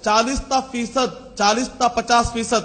40-50%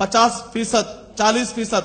50%, 40%,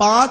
5,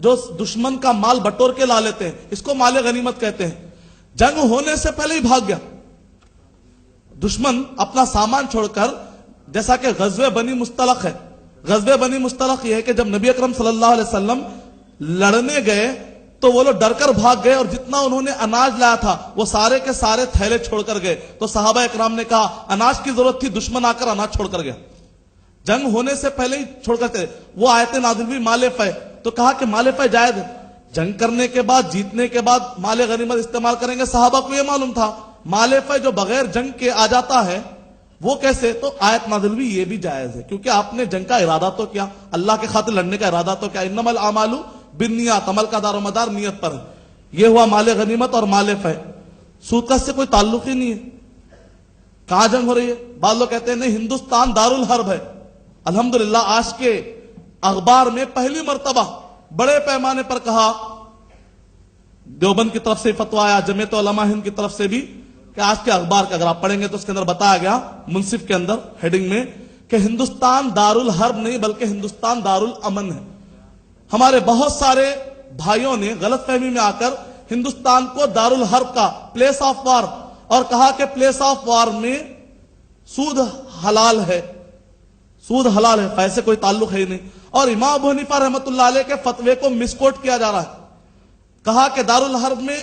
جو دشمن کا مال بٹور کے لا لیتے ہیں، اس کو مال غنیمت کہتے ہیں. جنگ ہونے سے پہلے ہی بھاگ گیا دشمن اپنا سامان چھوڑ کر. جیسا کہ غزوہ بنی مستلق ہے. غزوہ بنی مستلق یہ ہے کہ جب نبی اکرم صلی اللہ علیہ وسلم لڑنے گئے تو وہ لوگ ڈر کر بھاگ گئے اور جتنا انہوں نے اناج لایا تھا وہ سارے کے سارے تھیلے چھوڑ کر گئے. تو صحابہ اکرام نے کہا اناج کی ضرورت تھی، دشمن آ کر اناج چھوڑ کر گیا. جنگ ہونے سے پہلے ہی چھوڑ کر تھے. وہ آیتیں نازل ہوئی مال فے، تو کہا کہ مال فے جائز ہے. جنگ کرنے کے بعد، جیتنے کے بعد مال غنیمت استعمال کریں گے. صحابہ کو یہ معلوم تھا مال فے جو بغیر جنگ کے آ جاتا ہے وہ کیسے؟ تو آیت نازل ہوئی یہ بھی جائز ہے، کیونکہ آپ نے جنگ کا ارادہ تو کیا، اللہ کے خاطر لڑنے کا ارادہ تو کیا. انما الاعمال بالنیات، عمل کا دار و مدار نیت پر ہے. یہ ہوا مال غنیمت اور مال فے. سود کا اس سے کوئی تعلق ہی نہیں ہے. کہاں جنگ ہو رہی ہے؟ بعض لوگ کہتے ہیں نہیں ہندوستان دارالحرب ہے. الحمدللہ آج کے اخبار میں پہلی مرتبہ بڑے پیمانے پر کہا، دیوبند کی طرف سے فتویٰ آیا، جمعیت علماء ہند کی طرف سے بھی، کہ آج کے اخبار کا اگر آپ پڑھیں گے تو اس کے اندر بتایا گیا منصف کے اندر ہیڈنگ میں کہ ہندوستان دارالحرب نہیں بلکہ ہندوستان دارالامن ہے. ہمارے بہت سارے بھائیوں نے غلط فہمی میں آ کر ہندوستان کو دارالحرب کا، پلیس آف وار، اور کہا کہ پلیس آف وار میں سود حلال ہے. سود حلال ہے، ایسے کوئی تعلق ہے ہی نہیں. اور امام ابو حنیفہ رحمۃ اللہ علیہ کے فتوے کو مس کوٹ کیا جا رہا ہے. کہا کہ دارالحرب میں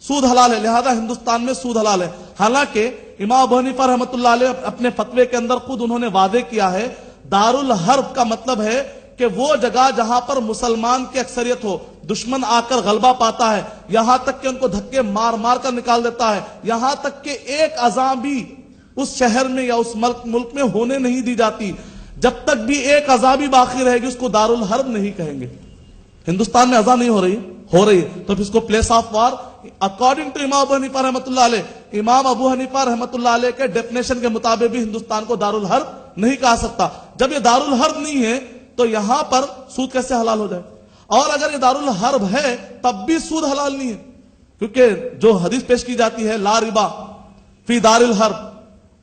سود حلال ہے لہذا ہندوستان میں سود حلال ہے. حالانکہ امام ابو حنیفہ رحمۃ اللہ علیہ اپنے فتوے کے اندر خود انہوں نے واضح کیا ہے دارالحرب کا مطلب ہے کہ وہ جگہ جہاں پر مسلمان کی اکثریت ہو، دشمن آ کر غلبہ پاتا ہے، یہاں تک کہ ان کو دھکے مار مار کر نکال دیتا ہے، یہاں تک کہ ایک اذان بھی اس شہر میں یا اس ملک میں ہونے نہیں دی جاتی. جب تک بھی ایک اذان بھی باقی رہے گی اس کو دارالحرب نہیں کہیں گے. ہندوستان میں اذان نہیں ہو رہی تو پھر اس کو place of war according to Imam Abu حنیفہ رحمۃ اللہ علیہ، امام ابو حنیفہ رحمۃ اللہ علیہ کے ڈیفینیشن کے مطابق بھی ہندوستان کو دارالحرب نہیں کہا سکتا. جب یہ دارالحرب نہیں ہے تو یہاں پر سود کیسے حلال ہو جائے؟ اور اگر یہ دارالحرب ہے تب بھی سود حلال نہیں ہے، کیونکہ جو حدیث پیش کی جاتی ہے لا ربا فی دار الحرب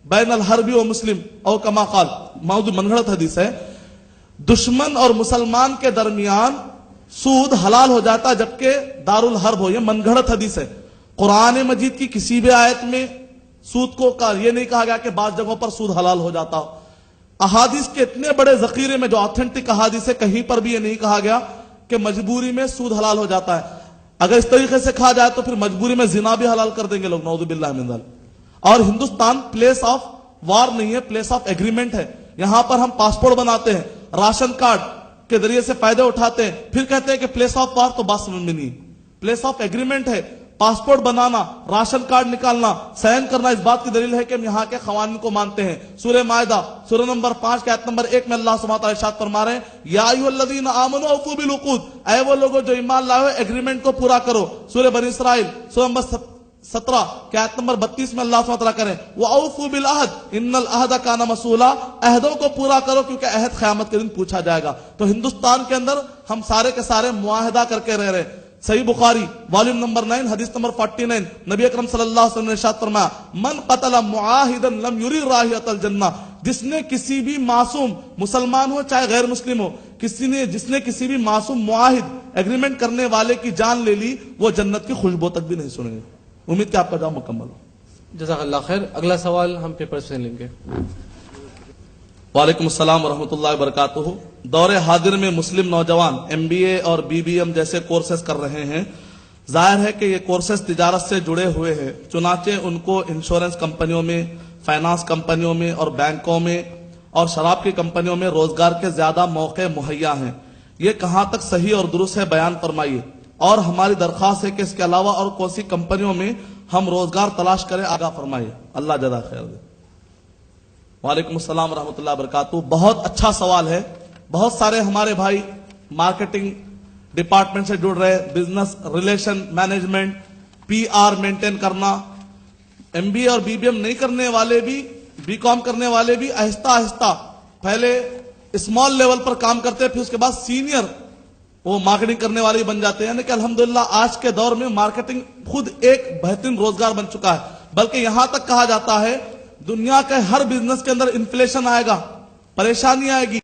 بین الحربی و مسلم او کما قال، موضوع منگڑت حدیث ہے. دشمن اور مسلمان کے درمیان سود حلال ہو جاتا جبکہ دارالحرب ہو. یہ من گھڑت حدیث ہے. قرآن مجید کی کسی بھی آیت میں سود کو یہ نہیں کہا گیا کہ بعض جگہوں پر سود حلال ہو جاتا ہو. احادیث کے اتنے بڑے ذخیرے میں جو آتھینٹک احادیث ہے کہیں پر بھی یہ نہیں کہا گیا کہ مجبوری میں سود حلال ہو جاتا ہے. اگر اس طریقے سے کھا جائے تو پھر مجبوری میں زنا بھی حلال کر دیں گے لوگ، نعوذ باللہ من ذلک. اور ہندوستان پلیس آف وار نہیں ہے، پلیس آف ایگریمنٹ ہے. یہاں پر ہم پاسپورٹ بناتے ہیں، راشن کارڈ کے ذریعے سے فائدے اٹھاتے ہیں، پھر کہتے ہیں کہ پلیس آف وار، تو بات سمجھ میں نہیں. پلیس آف ایگریمنٹ ہے. پاسپورٹ بنانا، راشن کارڈ نکالنا، سائن کرنا اس بات کی دلیل ہے کہ ہم یہاں کے قوانین کو مانتے ہیں. سورہ مائدہ سورہ نمبر 5 کے آیت نمبر 1 میں اللہ سبحانہ وتعالی ارشاد فرما رہے ہیں یا ایھا الذین آمنوا اوفوا بالعقود، اے وہ لوگوں جو ایمان لائے ہو ایگریمنٹ کو پورا کرو. سورہ بنی اسرائیل سورہ نمبر 17 کے آیت نمبر 32 میں اللہ سبحانہ وتعالی کریں وَأَوْفُوا بِالْعَهْدِ إِنَّ الْعَهْدَ كَانَ مَسْئُولًا، عہدوں کو پورا کرو کیونکہ عہد قیامت کے دن پوچھا جائے گا. تو ہندوستان کے اندر ہم سارے کے سارے معاہدہ کر کے رہ رہے ہیں. صحیح بخاری والیوم نمبر 9 حدیث نمبر 49، نبی اکرم صلی اللہ علیہ وسلم نے ارشاد فرمایا من قتل معاہدا لم یری رائحۃ الجنہ، جس نے کسی بھی معصوم مسلمان ہو چاہے غیر مسلم ہو، جس نے کسی بھی معصوم معاہد ایگریمنٹ کرنے والے کی جان لے لی وہ جنت کی خوشبو تک بھی نہیں سنیں گے. امید کہ آپ کا جواب مکمل ہو. جزاک اللہ خیر. اگلا سوال ہم پیپر سے لیں گے. وعلیکم السلام ورحمۃ اللہ وبرکاتہ. دور حاضر میں مسلم نوجوان MBA اور BBM جیسے کورسز کر رہے ہیں. ظاہر ہے کہ یہ کورسز تجارت سے جڑے ہوئے ہیں، چنانچہ ان کو انشورنس کمپنیوں میں، فائنانس کمپنیوں میں اور بینکوں میں اور شراب کی کمپنیوں میں روزگار کے زیادہ موقع مہیا ہیں. یہ کہاں تک صحیح اور درست ہے بیان فرمائیے، اور ہماری درخواست ہے کہ اس کے علاوہ اور کون سی کمپنیوں میں ہم روزگار تلاش کریں آگاہ فرمائیے. اللہ جزا خیر دے. وعلیکم السلام ورحمۃ اللہ وبرکاتہ. بہت اچھا سوال ہے. بہت سارے ہمارے بھائی مارکیٹنگ ڈپارٹمنٹ سے جڑ رہے، business relation management, PR maintain کرنا. MBA اور BBM نہیں کرنے والے بھی، BCom کرنے والے بھی آہستہ آہستہ پہلے اسمال لیول پر کام کرتے، پھر اس کے بعد سینئر وہ مارکیٹنگ کرنے والے بن جاتے ہیں. یعنی کہ الحمدللہ آج کے دور میں مارکیٹنگ خود ایک بہترین روزگار بن چکا ہے. بلکہ یہاں تک کہا جاتا ہے دنیا کے ہر بزنس کے اندر انفلیشن آئے گا، پریشانی آئے گی،